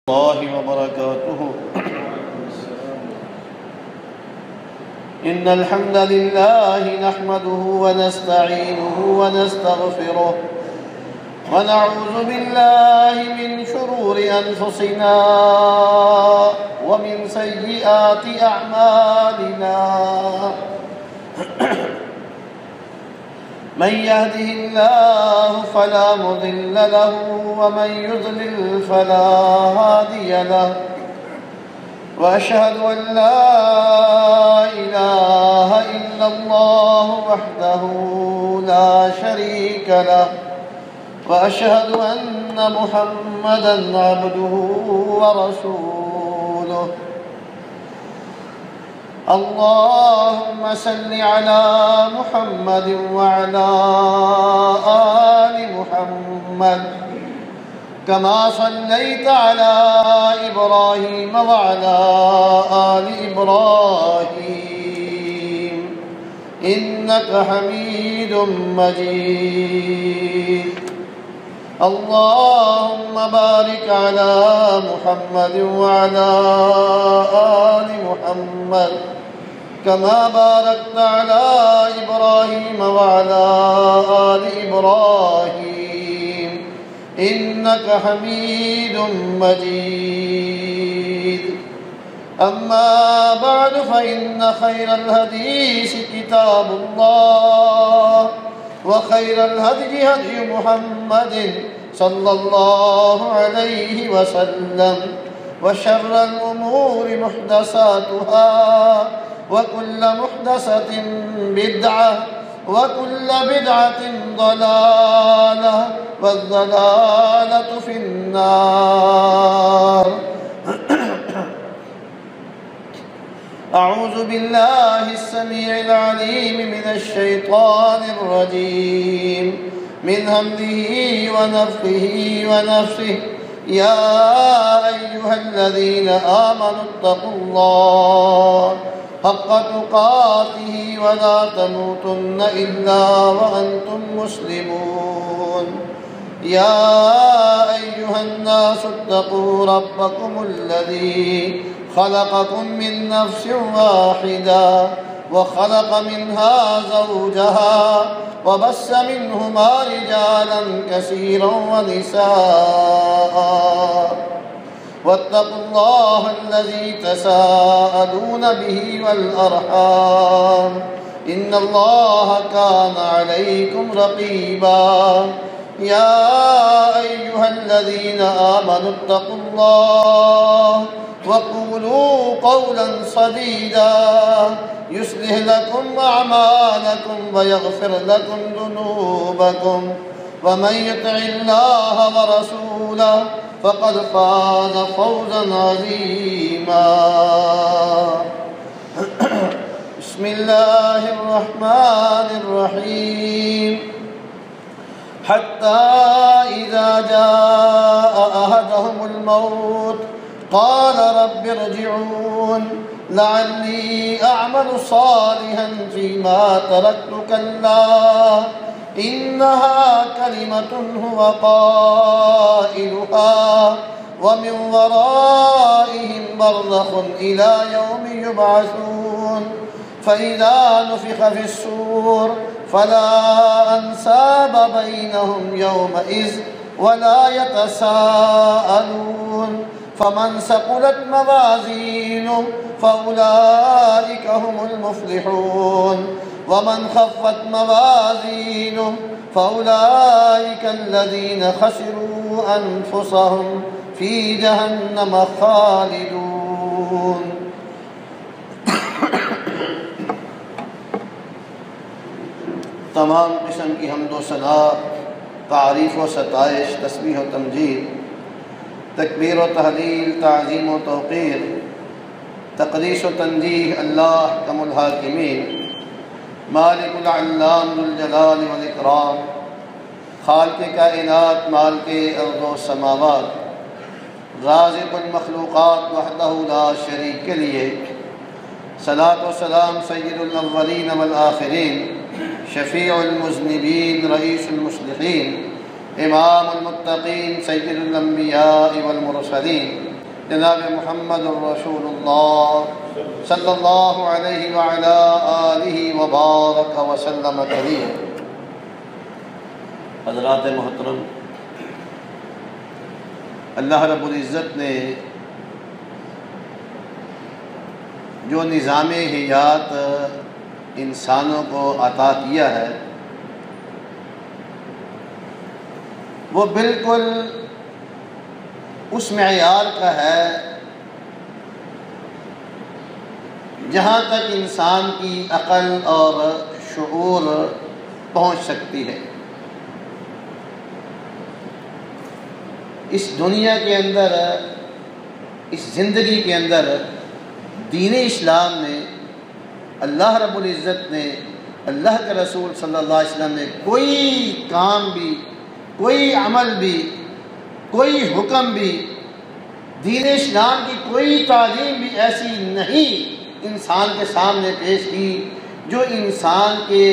الله وبركاته. إن الحمد لله نحمده ونستعينه ونستغفره ونعوذ بالله من شرور أنفسنا ومن سيئات أعمالنا. من يهده الله فلا مضل له ومن يضلل فلا هادي له، وأشهد أن لا إله إلا الله وحده لا شريك له، وأشهد أن محمدًا عبده ورسوله. اللهم صل على محمد وعلى آل محمد كما صليت على إبراهيم وعلى آل إبراهيم إنك حميد مجيد. اللهم بارك على محمد وعلى آل محمد كما باركت على إبراهيم وعلى آل إبراهيم إنك حميد مجيد. أما بعد، فإن خير الحديث كتاب الله، وخير الهدي هدي محمد صلى الله عليه وسلم، وشر الأمور محدثاتها، وكل محدثة بدعة، وكل بدعة ضلالة، والضلالة في النار. أعوذ بالله السميع العليم من الشيطان الرجيم، من همزه ونفخه ونفسه. يا أيها الذين آمنوا اتقوا الله حق تقاته ولا تموتن إلا وأنتم مسلمون. يا أيها الناس اتقوا ربكم الذي خلقكم من نفس واحدة، وخلق منها زوجها، وبث منهما رجالا كثيرا ونساء. واتقوا الله الذي تساءلون به والأرحام، إن الله كان عليكم رقيبا. يا أيها الذين آمنوا اتقوا الله وقولوا قولا سديدا يصلح لكم أعمالكم ويغفر لكم ذنوبكم، ومن يطع الله ورسوله فقد فاز فوزا عظيما. بسم الله الرحمن الرحيم. حتى إذا جاء أحدهم الموت قال رب ارجعون لعلي أعمل صالحا فيما تركت، كلا إنها كلمة هو قائلها ومن ورائهم برزخ إلى يوم يبعثون. فإذا نفخ في الصور فلا أنساب بينهم يومئذ ولا يتساءلون. فمن ثقلت موازينه فأولئك هم المفلحون، ومن خفت موازينه فأولئك الذين خسروا أنفسهم في جهنم خالدون. تمام قسم کی حمد و ثنا، تعریف و ستائش، تسبیح و تمجید، تکبیر و تحلیل، تعظیم و توقیر، تقدیس و تنزیہ اللہ کم الحاکمین، مالک العلام ذو الجلال والاکرام، خالق کائنات، مالک ارض و سماوات، رازق المخلوقات وحدہ لا شریک کے لیے صلاۃ و سلام سید الاولین والآخرین، شفیع المذنبین، رئیس المصلحین، امام المتقین، سید الانبیاء والمرسلین، جناب محمد الرسول اللہ صلی اللہ علیہ وعلا آلہ وبارک وسلم کریم۔ حضرات محترم، اللہ رب العزت نے جو نظام حیات انسانوں کو عطا کیا ہے وہ بالکل اس معیار کا ہے جہاں تک انسان کی عقل اور شعور پہنچ سکتی ہے۔ اس دنیا کے اندر، اس زندگی کے اندر دین اسلام نے، اللہ رب العزت نے، اللہ کے رسول صلی اللہ علیہ وسلم نے کوئی کام بھی، کوئی عمل بھی، کوئی حکم بھی، دین اسلام کی کوئی تعلیم بھی ایسی نہیں انسان کے سامنے پیش کی جو انسان کے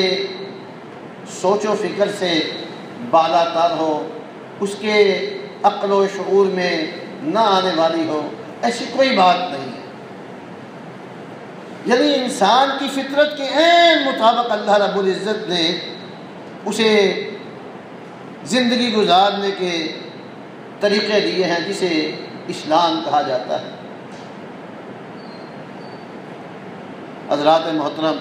سوچ و فکر سے بالا تر ہو، اس کے عقل و شعور میں نہ آنے والی ہو، ایسی کوئی بات نہیں ہے۔ یعنی انسان کی فطرت کے عین مطابق اللہ رب العزت نے اسے زندگی گزارنے کے طریقے دیے ہیں جسے اسلام کہا جاتا ہے۔ حضرات محترم،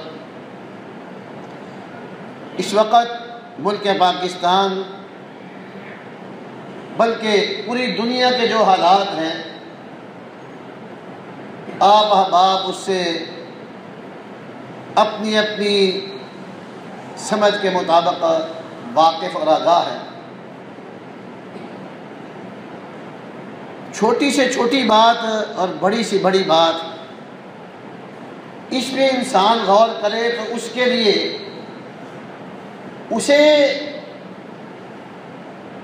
اس وقت ملک پاکستان بلکہ پوری دنیا کے جو حالات ہیں، آپ احباب اس سے اپنی اپنی سمجھ کے مطابق واقف اور آگاہ ہیں۔ چھوٹی سے چھوٹی بات اور بڑی سے بڑی بات، اس میں انسان غور کرے تو اس کے لیے اسے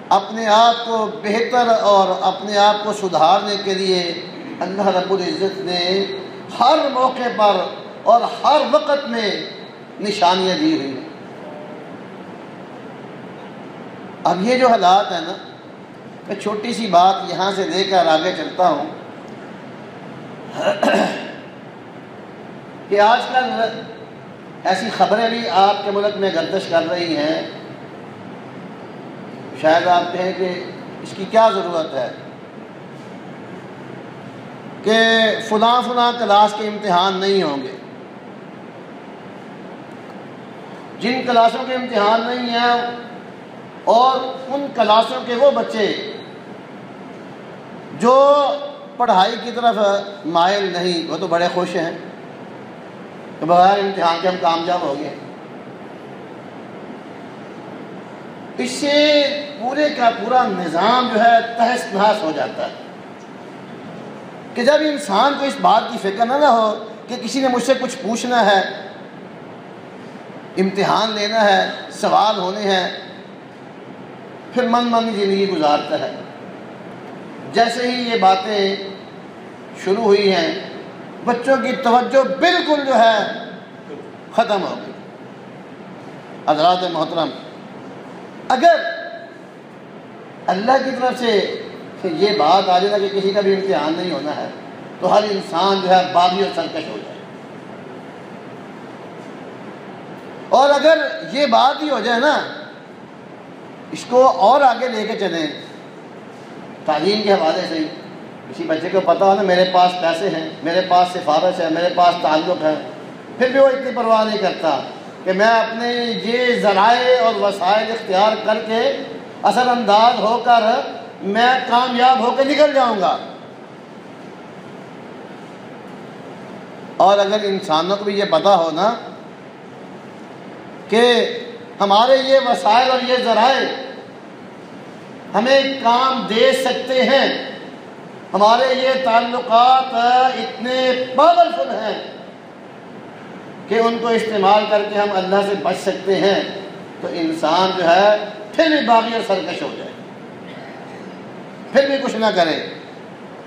اپنے آپ کو بہتر اور اپنے آپ کو سدھارنے کے لیے اللہ رب العزت نے ہر موقع پر اور ہر وقت میں نشانیاں دی ہوئی ہیں۔ اب یہ جو حالات ہیں نا، میں چھوٹی سی بات یہاں سے لے کر آگے چلتا ہوں کہ آج کل ایسی خبریں بھی آپ کے ملک میں گردش کر رہی ہیں، شاید آپ کہیں کہ اس کی کیا ضرورت ہے، کہ فلاں کلاس کے امتحان نہیں ہوں گے۔ جن کلاسوں کے امتحان نہیں ہیں اور ان کلاسوں کے وہ بچے جو پڑھائی کی طرف مائل نہیں، وہ تو بڑے خوش ہیں کہ بغیر امتحان کے ہم کامیاب ہو گئے۔ اس سے پورے کا پورا نظام جو ہے تہس نہس ہو جاتا ہے کہ جب انسان کو اس بات کی فکر نہ ہو کہ کسی نے مجھ سے کچھ پوچھنا ہے، امتحان لینا ہے، سوال ہونے ہیں، پھر من زندگی گزارتا ہے۔ جیسے ہی یہ باتیں شروع ہوئی ہیں، بچوں کی توجہ بالکل جو ہے ختم ہو گئی۔ حضرات محترم، اگر اللہ کی طرف سے یہ بات آ جائے کہ کسی کا بھی امتحان نہیں ہونا ہے تو ہر انسان جو ہے باغی اور سرکش ہو جائے، اور اگر یہ بات ہی ہو جائے نا، اس کو اور آگے لے کے چلیں تعلیم کے حوالے سے ہی، کسی بچے کو پتہ ہو نا میرے پاس پیسے ہیں، میرے پاس سفارش ہے، میرے پاس تعلق ہے، پھر بھی وہ اتنی پرواہ نہیں کرتا کہ میں اپنے یہ ذرائع اور وسائل اختیار کر کے اثر انداز ہو کر میں کامیاب ہو کے نکل جاؤں گا۔ اور اگر انسانوں کو بھی یہ پتہ ہو نا کہ ہمارے یہ وسائل اور یہ ذرائع ہمیں کام دے سکتے ہیں، ہمارے یہ تعلقات اتنے پاورفل ہیں کہ ان کو استعمال کر کے ہم اللہ سے بچ سکتے ہیں، تو انسان جو ہے پھر بھی باغی اور سرکش ہو جائے، پھر بھی کچھ نہ کرے۔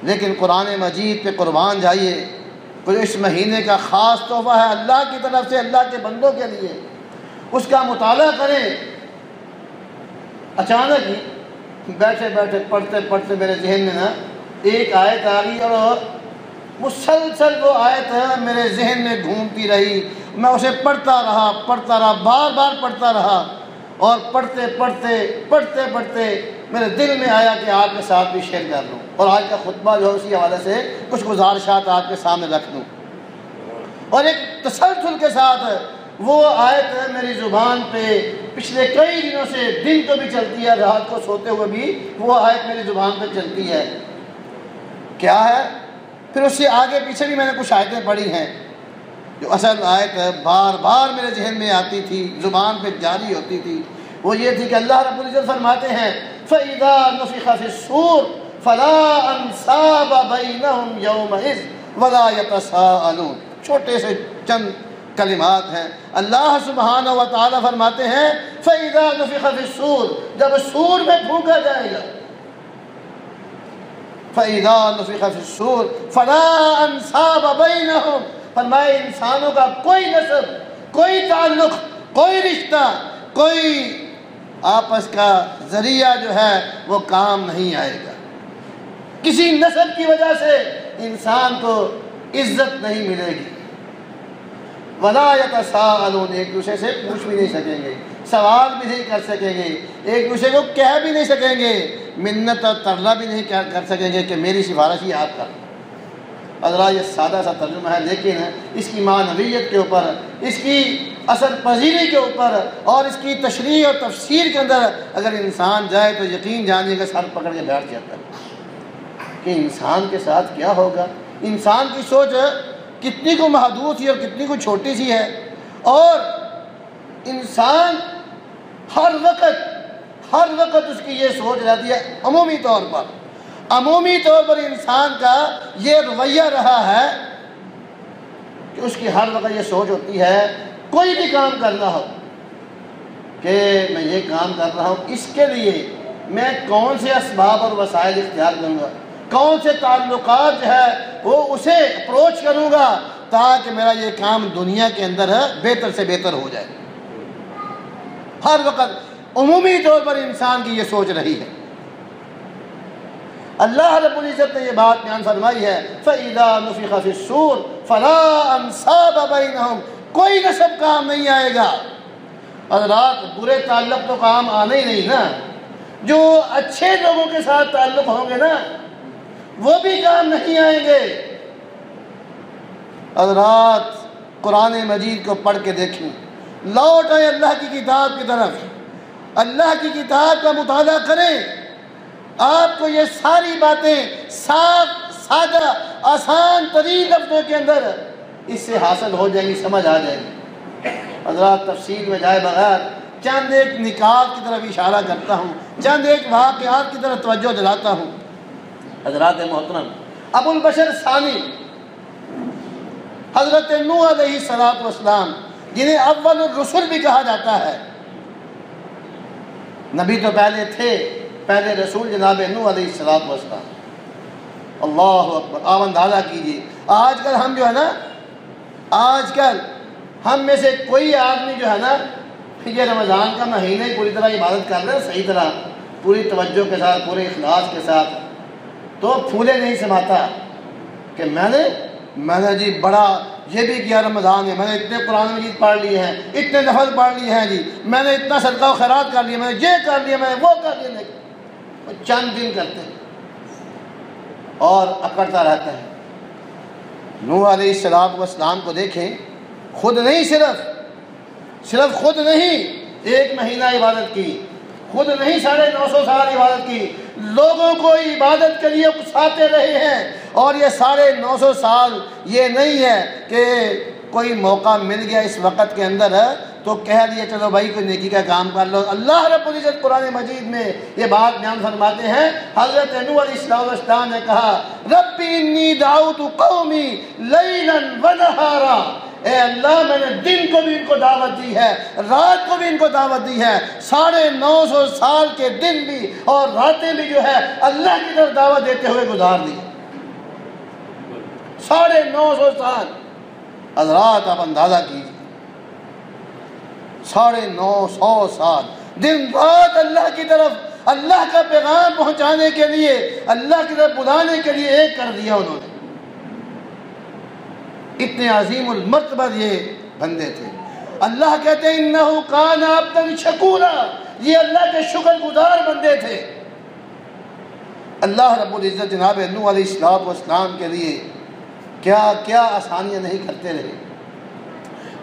لیکن قرآن مجید پہ قربان جائیے، کوئی اس مہینے کا خاص تحفہ ہے اللہ کی طرف سے اللہ کے بندوں کے لیے، اس کا مطالعہ کریں۔ اچانک ہی بیٹھے بیٹھے پڑھتے پڑھتے میرے ذہن میں نا ایک آیت آ گئی اور مسلسل وہ آیت میرے ذہن میں گھومتی رہی، میں اسے پڑھتا رہا، بار بار پڑھتا رہا، اور پڑھتے میرے دل میں آیا کہ آپ کے ساتھ بھی شیئر کر لوں، اور آج کا خطبہ جو ہے اسی حوالے سے کچھ گزارشات آپ کے سامنے رکھ دوں۔ اور ایک تسلسل کے ساتھ وہ آیت میری زبان پہ پچھلے کئی دنوں سے، دن کو بھی چلتی ہے، رات کو سوتے ہوئے بھی وہ آیت میری زبان پہ چلتی ہے۔ کیا ہے؟ پھر اس سے آگے پیچھے بھی میں نے کچھ آیتیں پڑھی ہیں جو اصل آیت بار بار میرے ذہن میں آتی تھی، زبان پہ جاری ہوتی تھی۔ وہ یہ تھی کہ اللہ رب العزت فرماتے ہیں فَإِذَا نُفِخَ فِي الصُّورِ فَلَا أَنْسَابَ بَيْنَهُمْ يَوْمَئِذٍ وَلَا يَتَسَاءَلُونَ۔ چھوٹے سے چند کلمات ہیں۔ اللہ سبحانہ و تعالیٰ فرماتے ہیں فَإِذَا نُفِخَ فِي الصُّورِ، جب سور میں پھونکا جائے گا، فَإِذَا نُفِخَ فِي الصُّورِ فَلَا أَنْسَابَ بَيْنَهُمْ، فرمائے انسانوں کا کوئی نسب، کوئی تعلق، کوئی رشتہ، کوئی آپس کا ذریعہ جو ہے وہ کام نہیں آئے گا۔ کسی نسب کی وجہ سے انسان کو عزت نہیں ملے گی۔ وَلَا يَتَسَاءَلُونَ، ایک دوسرے سے پوچھ بھی نہیں سکیں گے، سوال بھی نہیں کر سکیں گے، ایک دوسرے کو کہہ بھی نہیں سکیں گے، منت اور ترلا بھی نہیں کر سکیں گے کہ میری سفارش ہی آپ کر۔ حضرات یہ سادہ سا ترجمہ ہے، لیکن اس کی معنویت کے اوپر، اس کی اثر پذیری کے اوپر اور اس کی تشریح اور تفسیر کے اندر اگر انسان جائے تو یقین جانیے گا سر پکڑ کے بیٹھ جاتا ہے کہ انسان کے ساتھ کیا ہوگا۔ انسان کی سوچ کتنی کو محدود سی اور کتنی کو چھوٹی سی ہے، اور انسان ہر وقت اس کی یہ سوچ رہتی ہے، عمومی طور پر انسان کا یہ رویہ رہا ہے کہ اس کی ہر وقت یہ سوچ ہوتی ہے کوئی بھی کام کرنا ہو کہ میں یہ کام کر رہا ہوں، اس کے لیے میں کون سے اسباب اور وسائل اختیار کروں گا، کون سے تعلقات جو ہے وہ اسے اپروچ کروں گا تاکہ میرا یہ کام دنیا کے اندر بہتر سے بہتر ہو جائے۔ ہر وقت عمومی طور پر انسان کی یہ سوچ رہی ہے۔ اللہ رب العزت نے یہ بات بیان فرمائی ہے فَإِذَا نُفِخَ فِي الصُّورِ فَلَا أَنْسَابَ بَيْنَهُمْ، کوئی نسب کام نہیں آئے گا۔ حضرات برے تعلق تو کام آنے ہی نہیں نا، جو اچھے لوگوں کے ساتھ تعلق ہوں گے نا وہ بھی کام نہیں آئیں گے۔ حضرات قرآن مجید کو پڑھ کے دیکھیں، لوٹ آئے اللہ کی کتاب کی طرف، اللہ کی کتاب کا مطالعہ کریں، آپ کو یہ ساری باتیں صاف سادہ آسان ترین لفظوں کے اندر اس سے حاصل ہو جائیں گی، سمجھ آ جائیں گی۔ حضرات تفصیل میں جائے بغیر چند ایک نکات کی طرف اشارہ کرتا ہوں، چند ایک واقعات کی طرف توجہ دلاتا ہوں۔ حضرات محترم، ابو البشر ثانی حضرت نوح علیہ السلام، جنہیں اول الرسل بھی کہا جاتا ہے، نبی تو پہلے تھے، پہلے رسول جناب نوح علیہ السلام۔ اللہ اکبر! آپ اندازہ کیجئے آج کل ہم جو ہے نا، آج کل ہم میں سے کوئی آدمی جو ہے نا یہ رمضان کا مہینہ ہی پوری طرح عبادت کر رہے ہیں، صحیح طرح پوری توجہ کے ساتھ، پورے اخلاص کے ساتھ، تو پھولے نہیں سماتا کہ میں نے جی بڑا یہ بھی کیا رمضان میں، میں نے اتنے قرآن مجید پڑھ لیے ہیں، اتنے نفل پڑھ لیے ہیں جی، میں نے اتنا صدقہ و خیرات کر لیا، میں نے یہ کر لیا، میں نے وہ کر لیا، وہ چند دن کرتے ہیں اور اکڑتا رہتا ہے۔ نوح علیہ السلام کو دیکھیں، خود نہیں صرف خود نہیں ایک مہینہ عبادت کی، خود نہیں 950 سال عبادت کی، لوگوں کو عبادت کے لیے اکساتے رہے ہیں، اور یہ 950 سال یہ نہیں ہے کہ کوئی موقع مل گیا اس وقت کے اندر تو کہہ دیا چلو بھائی کوئی نیکی کا کام کر لو۔ اللہ رب العزت قرآن مجید میں یہ بات بیان فرماتے ہیں، حضرت نوح علیہ السلام نے کہا رب انی دعوت قومی لیلا ونہارا، اے اللہ میں نے دن کو بھی ان کو دعوت دی ہے، رات کو بھی ان کو دعوت دی ہے، 950 سال کے دن بھی اور راتیں بھی جو ہے اللہ کی طرف دعوت دیتے ہوئے گزار دی۔ 950 سال حضرات آپ اندازہ کیجیے، 950 سال دن رات اللہ کی طرف اللہ کا پیغام پہنچانے کے لیے، اللہ کی طرف بلانے کے لیے ایک کر دیا انہوں نے۔ اتنے عظیم المرتبہ یہ بندے تھے۔ اللہ کہتے ہیں انہ کان عبدا شکورا، یہ اللہ کے شکر گزار بندے تھے۔ اللہ رب العزت جناب نوح علیہ السلام کے لیے کیا کیا آسانیاں نہیں کرتے رہے،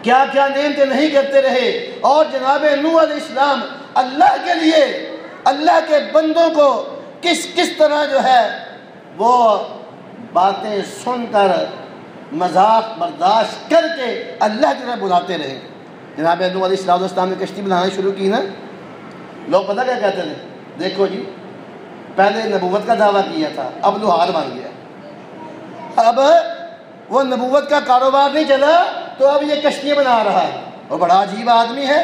کیا کیا نعمتیں نہیں کرتے رہے، اور جناب نوح علیہ السلام اللہ کے لیے، اللہ کے بندوں کو کس طرح جو ہے وہ باتیں سن کر مذاق برداشت کر کے اللہ کی طرف بلاتے رہے۔ جناب نوح علیہ السلام نے کشتی بنانا شروع کی نا، لوگ پتہ کیا کہتے ہیں؟ دیکھو جی، پہلے نبوت کا دعویٰ کیا تھا، اب لوہار بن گیا، اب وہ نبوت کا کاروبار نہیں چلا تو اب یہ کشتیاں بنا رہا ہے، اور بڑا عجیب آدمی ہے،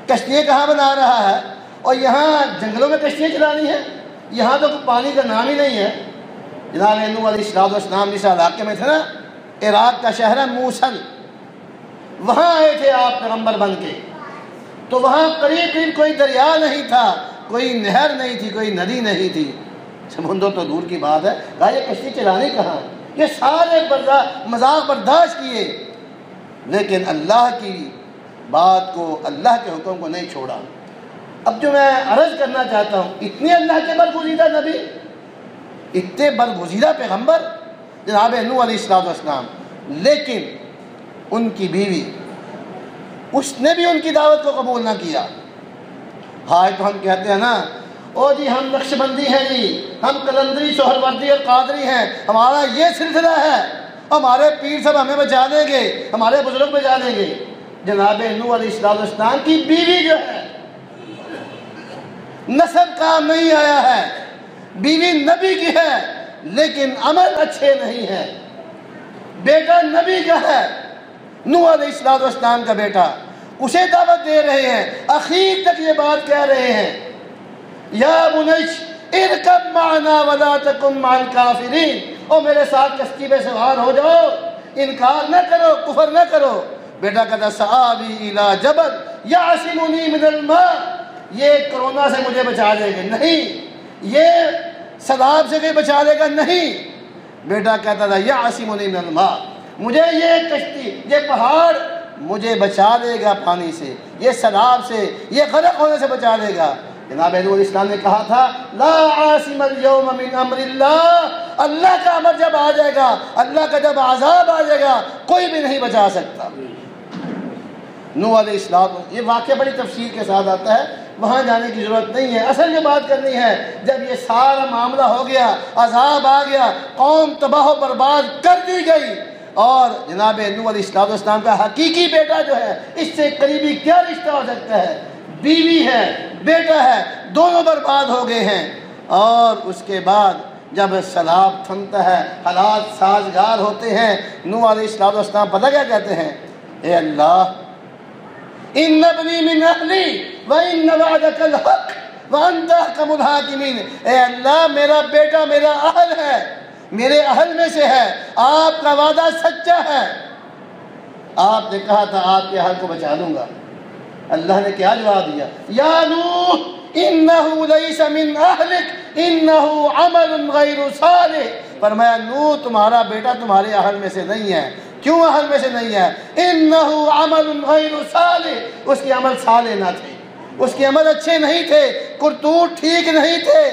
کشتیاں کہاں بنا رہا ہے، اور یہاں جنگلوں میں کشتیاں چلانی ہیں، یہاں تو پانی کا نام ہی نہیں ہے۔ جناب نوح علیہ السلام جس علاقے میں تھے نا، عراق کا شہر ہے موصل، وہاں آئے تھے آپ پیغمبر بن کے، تو وہاں قریب کوئی دریا نہیں تھا، کوئی نہر نہیں تھی، کوئی ندی نہیں تھی، سمندر تو دور کی بات ہے، کہا یہ کشتی چلانی کہاں؟ یہ سارے مذاق برداشت کیے، لیکن اللہ کی بات کو، اللہ کے حکم کو نہیں چھوڑا۔ اب جو میں عرض کرنا چاہتا ہوں، اتنے اللہ کے برگزیدہ نبی، اتنے برگزیدہ پیغمبر جناب نوح علیہ السلام، لیکن ان کی بیوی، اس نے بھی ان کی دعوت کو قبول نہ کیا۔ ہاں تو ہم کہتے ہیں نا، او جی ہم نقشبندی ہیں جی، ہم قلندری، سہروردی اور قادری ہیں، ہمارا یہ سلسلہ ہے، ہمارے پیر سب ہمیں بچا دیں گے، ہمارے بزرگ بچا دیں گے۔ جناب نوح علیہ السلام کی بیوی جو ہے، نسب کام نہیں آیا ہے، بیوی نبی کی ہے لیکن عمل اچھے نہیں ہے، بیٹا نبی کا ہے، نوح علیہ السلام کا بیٹا، اسے دعوت دے رہے ہیں، اخیر تک یہ بات کہہ رہے ہیں، یا بنیش ارکب معنا ولا تکن مع الکافرین، او میرے ساتھ کشتی پہ سوار ہو جاؤ، انکار نہ کرو، کفر نہ کرو۔ بیٹا کہتا سآوی الی جبل یعصمنی من الماء، یہ کرونا سے مجھے بچا لے گا نہیں، یہ سیلاب سے کوئی بچا لے گا نہیں۔ بیٹا کہتا تھا یعصمنی من الماء، مجھے یہ کشتی، یہ پہاڑ مجھے بچا لے گا پانی سے، یہ سیلاب سے، یہ غرق ہونے سے بچا لے گا۔ جناب نوح علیہ السلام نے کہا تھا لا عاصم اليوم من امر اللہ، اللہ کا امر جب آ جائے گا، اللہ کا جب عذاب آ جائے گا، کوئی بھی نہیں بچا سکتا۔ نوح علیہ السلام، یہ واقعہ بڑی تفصیل کے ساتھ آتا ہے، وہاں جانے کی ضرورت نہیں ہے، اصل جو بات کرنی ہے، جب یہ سارا معاملہ ہو گیا، عذاب آ گیا، قوم تباہ و برباد کر دی گئی، اور جناب نوح علیہ السلام کا حقیقی بیٹا جو ہے، اس سے قریبی کیا رشتہ ہو سکتا ہے؟ بیوی ہے، بیٹا ہے، دونوں برباد ہو گئے ہیں۔ اور اس کے بعد جب سیلاب تھمتا ہے، حالات سازگار ہوتے ہیں، نوح علیہ السلام پتہ کیا کہتے ہیں؟ اے اللہ ان ابنی من اہلی وان وعدک الحق وانت احکم الحاکمین، اے اللہ میرا بیٹا میرا اہل ہے، میرے اہل میں سے ہے، آپ کا وعدہ سچا ہے، آپ نے کہا تھا آپ کے اہل کو بچا لوں گا۔ اللہ نے کیا جواب دیا؟ یا نوح انہ لیس من اہلک انہ عمل غیر صالح، فرمایا نوح تمہارا بیٹا تمہارے اہل میں سے نہیں ہے۔ کیوں اہل میں سے نہیں ہے؟ انہ عمل غیر صالح، اس کے عمل صالح نہ تھے، اس کے عمل اچھے نہیں تھے، کرتوت ٹھیک نہیں تھے،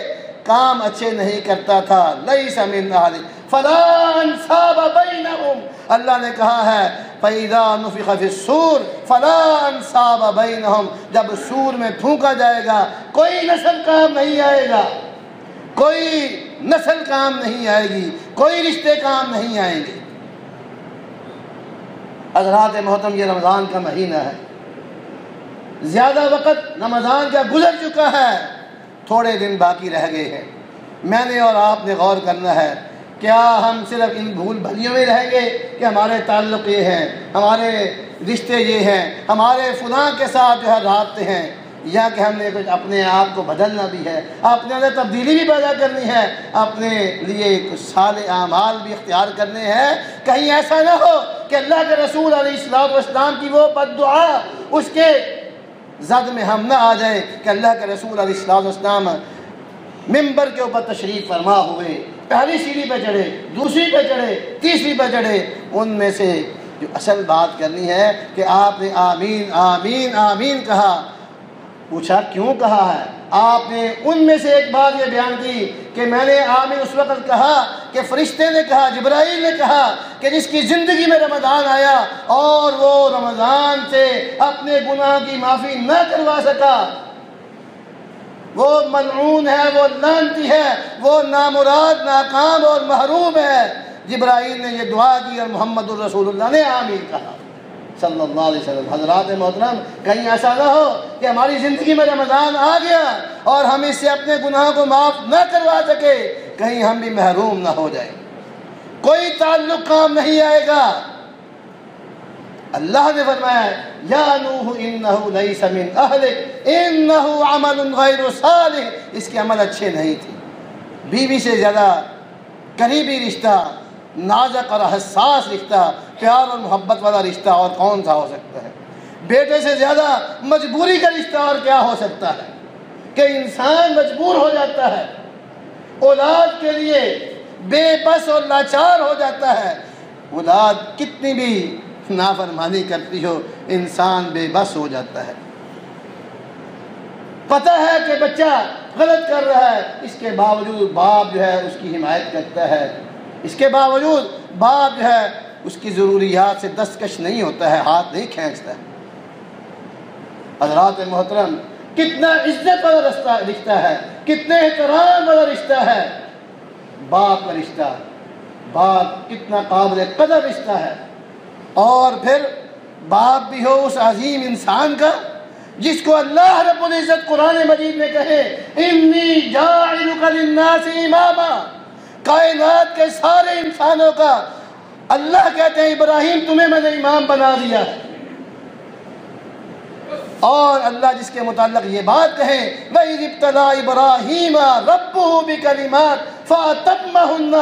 کام اچھے نہیں کرتا تھا۔ لیس من اہلک فلا انصاب بینہم، اللہ نے کہا ہے فَإِذَا نُفِخَ فِي الصُّورِ فَلَا أَنْصَابَ بَيْنَهُمْ، جب سور میں پھونکا جائے گا کوئی نسل کام نہیں آئے گا، کوئی نسل کام نہیں آئے گی، کوئی رشتے کام نہیں آئیں گے۔ حضرات محترم، یہ رمضان کا مہینہ ہے، زیادہ وقت رمضان کا گزر چکا ہے، تھوڑے دن باقی رہ گئے ہیں۔ میں نے اور آپ نے غور کرنا ہے، کیا ہم صرف ان بھول بھلیوں میں رہیں گے کہ ہمارے تعلق یہ ہیں، ہمارے رشتے یہ ہیں، ہمارے فلاں کے ساتھ جو ہے رابطے ہیں، یا کہ ہم نے کچھ اپنے آپ کو بدلنا بھی ہے، اپنے اندر تبدیلی بھی پیدا کرنی ہے، اپنے لیے کچھ صالح اعمال بھی اختیار کرنے ہیں؟ کہیں ایسا نہ ہو کہ اللہ کے رسول علیہ السلام کی وہ بد دعا، اس کے زد میں ہم نہ آ جائیں کہ اللہ کے رسول علیہ السلام ممبر کے اوپر تشریف فرما ہوئے، پہلی سیڑھی پہ چڑھے، دوسری پہ چڑھے، تیسری پہ چڑھے، ان میں سے جو اصل بات کرنی ہے کہ آپ نے آمین آمین آمین کہا۔ پوچھا کیوں کہا ہے؟ آپ نے ان میں سے ایک بات یہ بیان کی کہ میں نے آمین اس وقت کہا کہ فرشتے نے کہا، جبرائیل نے کہا کہ جس کی زندگی میں رمضان آیا اور وہ رمضان سے اپنے گناہ کی معافی نہ کروا سکا، وہ ملعون ہے، وہ لعنتی ہے، وہ نامراد، ناکام اور محروم ہے۔ جبرائیل نے یہ دعا کی اور محمد الرسول اللہ نے آمین کہا صلی اللہ علیہ وسلم۔ حضرات محترم، کہیں ایسا نہ ہو کہ ہماری زندگی میں رمضان آ گیا اور ہم اس سے اپنے گناہ کو معاف نہ کروا سکے، کہیں ہم بھی محروم نہ ہو جائیں، کوئی تعلق کام نہیں آئے گا۔ اللہ نے فرمایا یا نوح انہ لیس من اہلک انہ عمل غیر صالح، اس کے عمل اچھے نہیں تھے۔ بیوی سے زیادہ قریبی رشتہ، نازک اور حساس رشتہ، پیار اور محبت والا رشتہ اور کون سا ہو سکتا ہے؟ بیٹے سے زیادہ مجبوری کا رشتہ اور کیا ہو سکتا ہے کہ انسان مجبور ہو جاتا ہے، اولاد کے لیے بے بس اور لاچار ہو جاتا ہے۔ اولاد کتنی بھی نافرمانی کرتی ہو، انسان بے بس ہو جاتا ہے۔ پتہ ہے کہ بچہ غلط کر رہا ہے، اس کے باوجود باپ جو ہے اس کی حمایت کرتا ہے، اس کے باوجود باپ جو ہے اس کی ضروریات سے دستکش نہیں ہوتا ہے، ہاتھ نہیں کھینچتا ہے۔ حضرات محترم، کتنا عزت والا رشتہ ہے، کتنے احترام والا رشتہ ہے باپ کا رشتہ، باپ کتنا قابل قدر رشتہ ہے۔ اور پھر باپ بھی ہو اس عظیم انسان کا جس کو اللہ رب العزت قرآن مجید میں کہے انی جاعلک للناس اماما، کائنات کے سارے انسانوں کا اللہ کہتے ہیں ابراہیم تمہیں میں نے امام بنا دیا ہے۔ اور اللہ جس کے متعلق یہ بات کہیں وَإِذِ ابْتَلَىٰ إِبْرَاهِيمَ رَبُّهُ بِكَلِمَاتٍ فَأَتَمَّهُنَّ،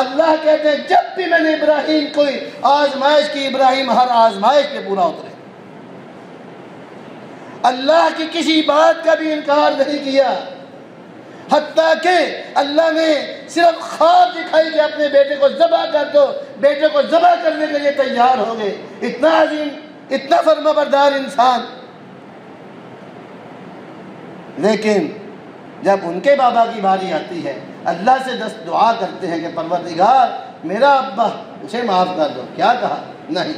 اللہ کہتے ہیں جب بھی میں نے ابراہیم کو آزمائش کی، ابراہیم ہر آزمائش پہ پورا اترے، اللہ کی کسی بات کا بھی انکار نہیں کیا، حتیٰ کہ اللہ نے صرف خواب دکھائی کہ اپنے بیٹے کو ذبح کر دو، بیٹے کو ذبح کرنے کے لیے تیار ہو گئے۔ اتنا عظیم، اتنا فرما بردار انسان۔ لیکن جب ان کے بابا کی باری آتی ہے، اللہ سے دعا کرتے ہیں کہ پروردگار میرا ابا اسے معاف کر دو، کیا کہا؟ نہیں۔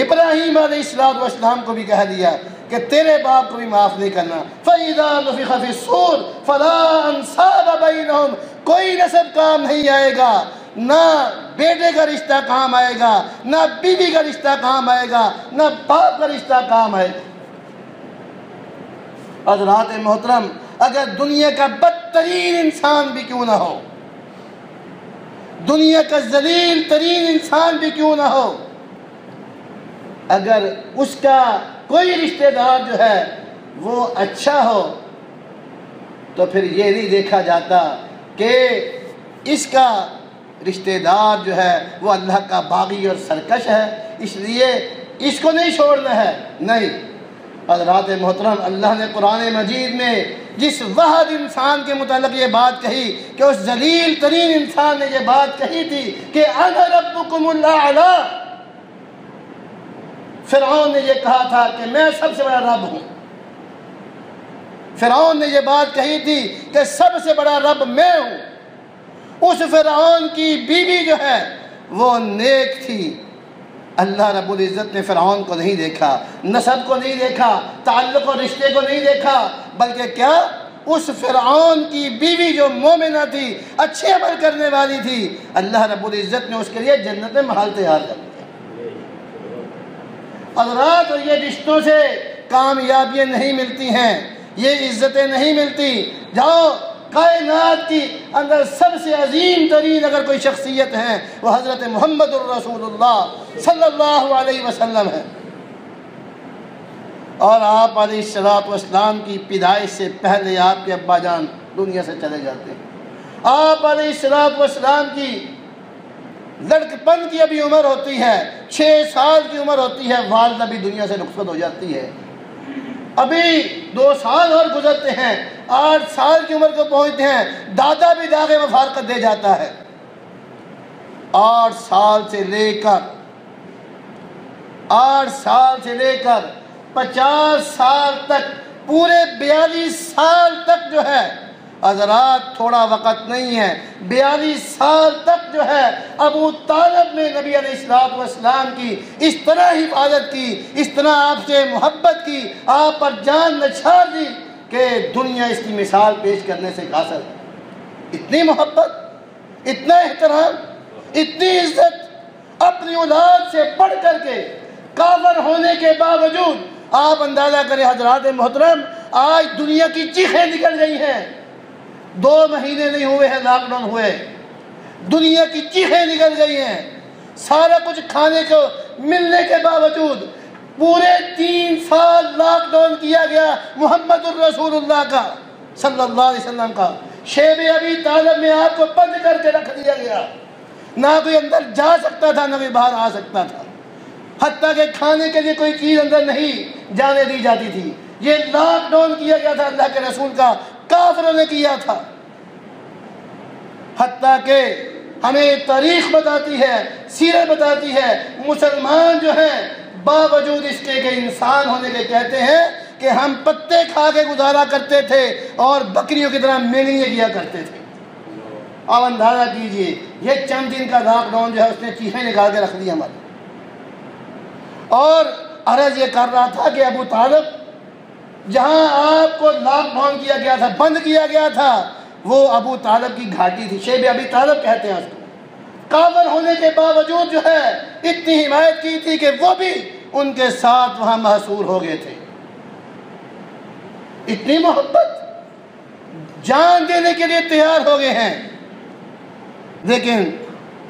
ابراہیم علیہ السلام کو بھی کہہ دیا کہ تیرے باپ کو بھی معاف نہیں کرنا۔ فَإِذَا نُفِخَ فِي الصُّورِ فَلَا أَنْسَابَ بَيْنَهُمْ، کوئی نسب کام نہیں آئے گا، نہ بیٹے کا رشتہ کام آئے گا، نہ بیوی کا رشتہ کام آئے گا، نہ باپ کا رشتہ کام آئے گا۔ حضرات محترم، اگر دنیا کا بدترین انسان بھی کیوں نہ ہو، دنیا کا ذلیل ترین انسان بھی کیوں نہ ہو، اگر اس کا کوئی رشتہ دار جو ہے وہ اچھا ہو تو پھر یہ نہیں دیکھا جاتا کہ اس کا رشتہ دار جو ہے وہ اللہ کا باغی اور سرکش ہے اس لیے اس کو نہیں چھوڑنا ہے۔ نہیں، حضرات محترم، اللہ نے قرآن مجید میں جس واحد انسان کے متعلق یہ بات کہی کہ اس ذلیل ترین انسان نے یہ بات کہی تھی کہ انا ربکم الاعلی، فرعون نے یہ کہا تھا کہ میں سب سے بڑا رب ہوں، فرعون نے یہ بات کہی تھی کہ سب سے بڑا رب میں ہوں۔ اس فرعون کی بیوی جو ہے وہ نیک تھی، اللہ رب العزت نے فرعون کو نہیں دیکھا، نسب کو نہیں دیکھا، تعلق اور رشتے کو نہیں دیکھا، بلکہ کیا اس فرعون کی بیوی جو مومنہ تھی، اچھے عمل کرنے والی تھی، اللہ رب العزت نے اس کے لیے جنت میں محل تیار کر دیا۔ حضرات، یہ رشتوں سے کامیابیاں نہیں ملتی ہیں، یہ عزتیں نہیں ملتی۔ جاؤ کائنات کی اندر سب سے عظیم ترین اگر کوئی شخصیت ہے وہ حضرت محمد الرسول اللہ صلی اللہ علیہ وسلم ہے، اور آپ علیہ السلام کی پیدائش سے پہلے آپ کے ابا جان دنیا سے چلے جاتے ہیں۔ آپ علیہ السلام کی لڑکپن کی ابھی عمر ہوتی ہے، 6 سال کی عمر ہوتی ہے، والدہ بھی دنیا سے رخصت ہو جاتی ہے، ابھی 2 سال اور گزرتے ہیں، 8 سال کی عمر کو پہنچتے ہیں، دادا بھی داغ مفارقت دے جاتا ہے۔ 8 سال سے لے کر 50 سال تک، پورے 42 سال تک جو ہے، حضرات تھوڑا وقت نہیں ہے، 42 سال تک جو ہے ابو طالب نے نبی علیہ السلام کی اس طرح حفاظت کی، اس طرح آپ سے محبت کی، آپ پر جان نچھاڑ دی کہ دنیا اس کی مثال پیش کرنے سے قاصر ہے۔ اتنی محبت، اتنا احترام، اتنی عزت، اپنی اولاد سے بڑھ کر کے، کافر ہونے کے باوجود۔ آپ اندازہ کریں حضرات محترم، آج دنیا کی چیخیں نکل گئی ہیں، 2 مہینے نہیں ہوئے ہیں لاک ڈاؤن ہوئے، دنیا کی چیخیں نکل گئی ہیں، سارا کچھ کھانے کو ملنے کے باوجود پورے 3 سال لاک ڈاؤن کیا گیا محمد الرسول اللہ کا صلی اللہ علیہ وسلم کا۔ شیب ابی طالب میں آپ کو بند کر کے رکھ دیا گیا، نہ کوئی اندر جا سکتا تھا، نہ کوئی باہر آ سکتا تھا، حتیٰ کہ کھانے کے لیے کوئی چیز اندر نہیں جانے دی جاتی تھی۔ یہ لاک ڈاؤن کیا گیا تھا اللہ کے رسول کا، کافروں نے کیا تھا۔ حتیٰ کہ ہمیں تاریخ بتاتی ہے، سیرت بتاتی ہے، مسلمان جو ہیں باوجود اس کے کہ انسان ہونے کے کہتے ہیں کہ ہم پتے کھا کے گزارا کرتے تھے اور بکریوں کی طرح مینگنیاں کیا کرتے تھے۔ آپ اندازہ کیجئے، یہ چند دن کا لاک ڈاؤن جو ہے اس نے چیخیں نکال کے رکھ دی ہماری۔ اور عرض یہ کر رہا تھا کہ ابو طالب جہاں آپ کو لاک ڈاؤن کیا گیا تھا، بند کیا گیا تھا، وہ ابو طالب کی گھاٹی تھی، شیب ابی طالب کہتے ہیں اس کو۔ کافر ہونے کے باوجود جو ہے اتنی حمایت کی تھی کہ وہ بھی ان کے ساتھ وہاں محصور ہو گئے تھے۔ اتنی محبت، جان دینے کے لیے تیار ہو گئے ہیں۔ لیکن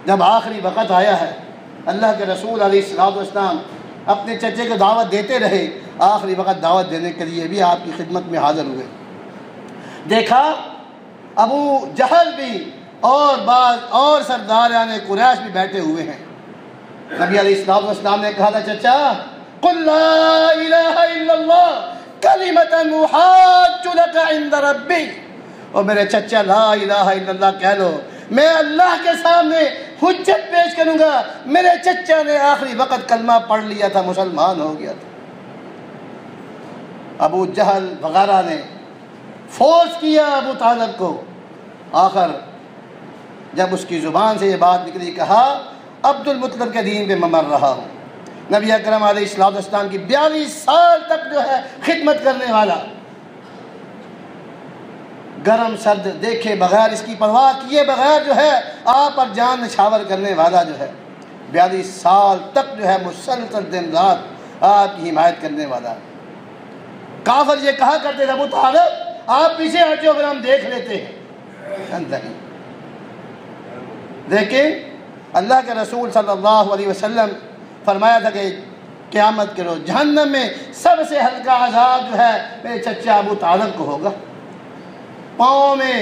جب آخری وقت آیا ہے، اللہ کے رسول علیہ السلام اپنے چچے کو دعوت دیتے رہے، آخری وقت دعوت دینے کے لیے بھی آپ کی خدمت میں حاضر ہوئے۔ دیکھا ابو جہل بھی اور بعض اور سرداران قریش بھی بیٹھے ہوئے ہیں۔ نبی علیہ السلام نے کہا تھا، چچا قل لا الہ الا اللہ کلمۃ احاج لک عند ربی، اور میرے چچا لا الہ الا اللہ کہہ لو، میں اللہ کے سامنے حجت پیش کروں گا۔ میرے چچا نے آخری وقت کلمہ پڑھ لیا تھا، مسلمان ہو گیا تھا۔ ابو جہل وغیرہ نے فورس کیا ابو طالب کو، آخر جب اس کی زبان سے یہ بات نکلی، کہا عبد المطلب کے دین پہ میں مر رہا ہوں۔ نبی اکرم علیہ السلام کی 42 سال تک جو ہے خدمت کرنے والا، گرم سرد دیکھے بغیر، اس کی پرواہ کیے بغیر جو ہے آپ پر جان نچھاور کرنے والا جو ہے 42 سال تک جو ہے مسلسل دن رات آپ کی حمایت کرنے والا۔ کافر یہ کہا کرتے تھے، ابو طالب آپ پیچھے ہٹو اگر ہم دیکھ لیتے ہیں، نہیں۔ لیکن اللہ کے رسول صلی اللہ علیہ وسلم فرمایا تھا کہ قیامت کے روز جہنم میں سب سے ہلکا عذاب جو ہے میرے چچا ابو طالب کو ہوگا۔ پاؤں میں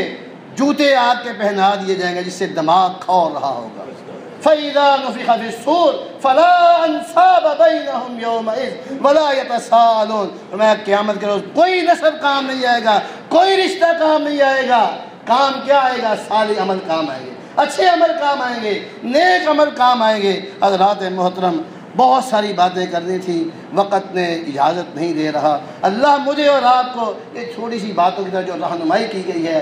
جوتے آگ کے پہنا دیے جائیں گے جس سے دماغ کھول رہا ہوگا۔ فَإِذَا نُفِخَ فِي الصُّورِ فَلَا أَنْسَابَ بَيْنَهُمْ يَوْمَئِذٍ وَلَا يَتَسَاءَلُونَ۔ میں قیامت کے روز کوئی نسب کام نہیں آئے گا، کوئی رشتہ کام نہیں آئے گا۔ کام کیا آئے گا؟ صالح عمل کام آئیں گے، اچھے عمل کام آئیں گے، نیک عمل کام آئیں گے۔ حضرات محترم، بہت ساری باتیں کرنی تھی، وقت نے اجازت نہیں دے رہا۔ اللہ مجھے اور آپ کو یہ چھوٹی سی باتوں کی طرف جو رہنمائی کی گئی ہے،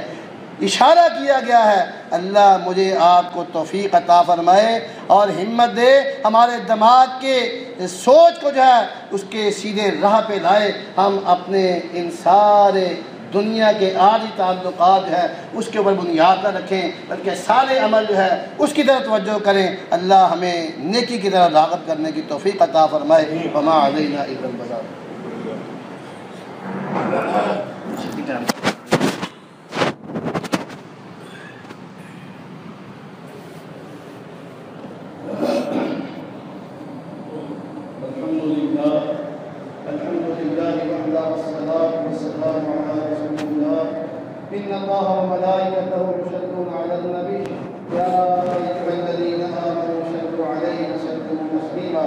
اشارہ کیا گیا ہے، اللہ مجھے آپ کو توفیق عطا فرمائے اور ہمت دے، ہمارے دماغ کے سوچ کو جو ہے اس کے سیدھے راہ پہ لائے، ہم اپنے ان سارے دنیا کے عارضی تعلقات جو ہے اس کے اوپر بنیاد نہ رکھیں، بلکہ سارے عمل جو ہے اس کی طرف توجہ کریں۔ اللہ ہمیں نیکی کی طرف راغب کرنے کی توفیق عطا فرمائے۔ وما علینا الا البلاغ۔ إن الله وملائكته يصلون على النبي يا أيها الذين آمنوا تسليما.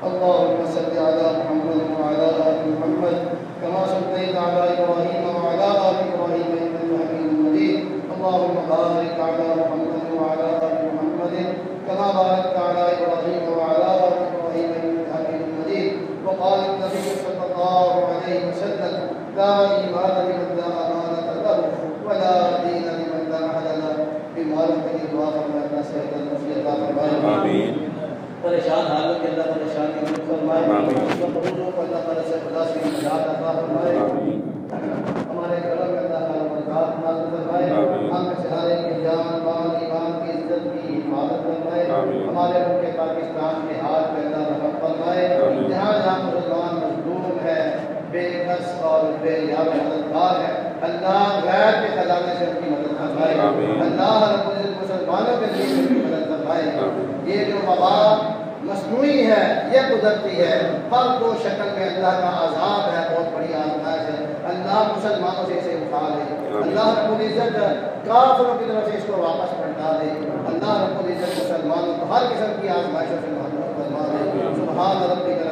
اللهم صل على محمد وعلى آل محمد كما صليت على إبراهيم وعلى آل إبراهيم إنك حميد مجيد. اللهم بارك على محمد وعلى آل محمد كما باركت على إبراهيم وعلى آل إبراهيم إنك حميد مجيد. وقال النبي صلى الله عليه وسلم: لا إيمان لمن لا أمانة له ولا دين لمن لا عهد له. بیماروں کے لیے دعا فرمائے، اللہ صحت نصیحت عطا فرمائے. آمین. پریشان حالوں کے اللہ پریشانی دور فرمائے. مقروضوں کو اللہ تعالیٰ سے خدا سے نجات عطا فرمائے. ہمارے گھروں میں اللہ تعالیٰ برکات نازل فرمائے. ہم میں سے ہر ایک کی جان مال ایمان کی عزت کی حفاظت فرمائے. ہمارے ملک پاکستان کے حال پہ اللہ رحم فرمائے. جہاں جہاں مسلمان مظلوم ہے، بے کس اور بے یار مددگار ہے، اللہ غیر کے خزانے سے ان کی مدد فرمائے. اللہ رب العزت مسلمانوں کے لیے ان کی مدد فرمائے. یہ جو وبا مصنوعی ہے، یہ قدرتی ہے، ہر دو شکل میں اللہ کا عذاب ہے، بہت بڑی آزمائش ہے. اللہ مسلمانوں سے اسے اٹھا لے. اللہ رب العزت کافروں کی طرف سے اس کو واپس پلٹا دے. اللہ رب العزت مسلمانوں کو ہر قسم کی آزمائشوں سے محفوظ فرما دے. سبحان ربک